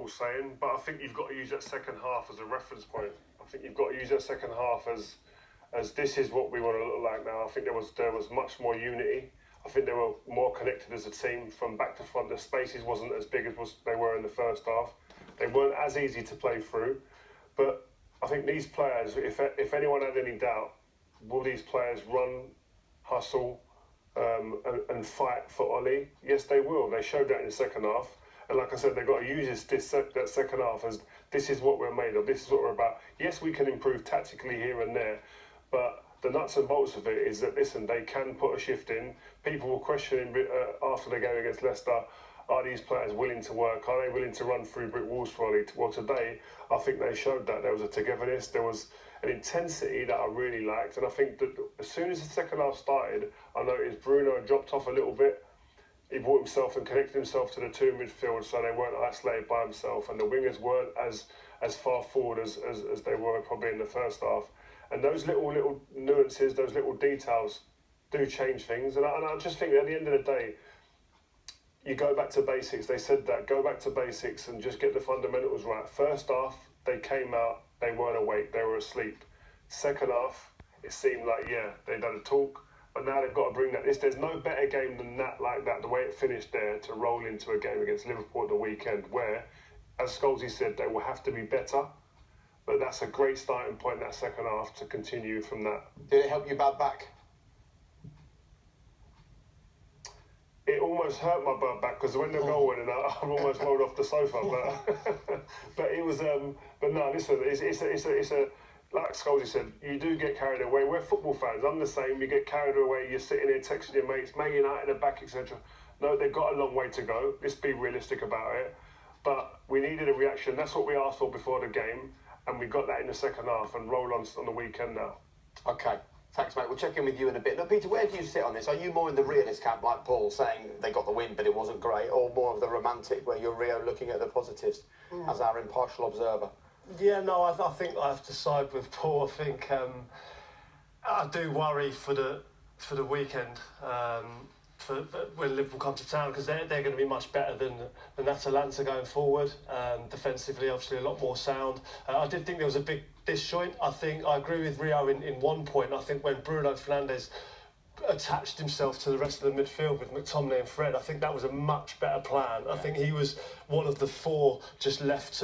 saying, but I think you've got to use that second half as a reference point. I think you've got to use that second half as this is what we want to look like now. I think there was much more unity. I think they were more connected as a team from back to front. The spaces wasn't as big as they were in the first half. They weren't as easy to play through. But I think these players, if anyone had any doubt, will these players run, hustle, and fight for Ollie? Yes, they will. They showed that in the second half. And like I said, they've got to use that second half as this is what we're made of. This is what we're about. Yes, we can improve tactically here and there, but the nuts and bolts of it is that, listen, they can put a shift in. People were questioning after the game against Leicester, are these players willing to work? Are they willing to run through brick walls for Ollie? Well, today, I think they showed that. There was a togetherness, there was an intensity that I really liked. And I think that as soon as the second half started, I noticed Bruno had dropped off a little bit. He brought himself and connected himself to the two midfield, so they weren't isolated by himself, and the wingers weren't as far forward as they were probably in the first half. And those little nuances, those little details do change things. And I just think at the end of the day, you go back to basics. They said that, go back to basics and just get the fundamentals right. First half, they came out, they weren't awake, they were asleep. Second half, it seemed like, yeah, they'd had a talk, but now they've got to bring that. There's no better game than that, like that, the way it finished there, to roll into a game against Liverpool at the weekend, where, as Scholesy said, they will have to be better. But that's a great starting point, that second half, to continue from that. Did it help you bad back? It almost hurt my butt back because when the goal went in, I almost rolled off the sofa. But it was. But no, listen, it's a like Scholesy said, you do get carried away. We're football fans. I'm the same. You get carried away. You're sitting here texting your mates, Man United are back, etc. No, they've got a long way to go. Let's be realistic about it. But we needed a reaction. That's what we asked for before the game, and we got that in the second half and roll on the weekend now. Okay. Thanks, mate. We'll check in with you in a bit. Now, Peter, where do you sit on this? Are you more in the realist camp, like Paul, saying they got the win, but it wasn't great, or more of the romantic, where you're Rio looking at the positives as our impartial observer? Yeah, no, I think I have to side with Paul. I think I do worry for the weekend for when Liverpool come to town, because they're going to be much better than Atalanta going forward. Defensively, obviously, a lot more sound. I did think there was a big disjoint. I think I agree with Rio in one point. I think when Bruno Fernandes attached himself to the rest of the midfield with McTominay and Fred, I think that was a much better plan. I think he was one of the four just left to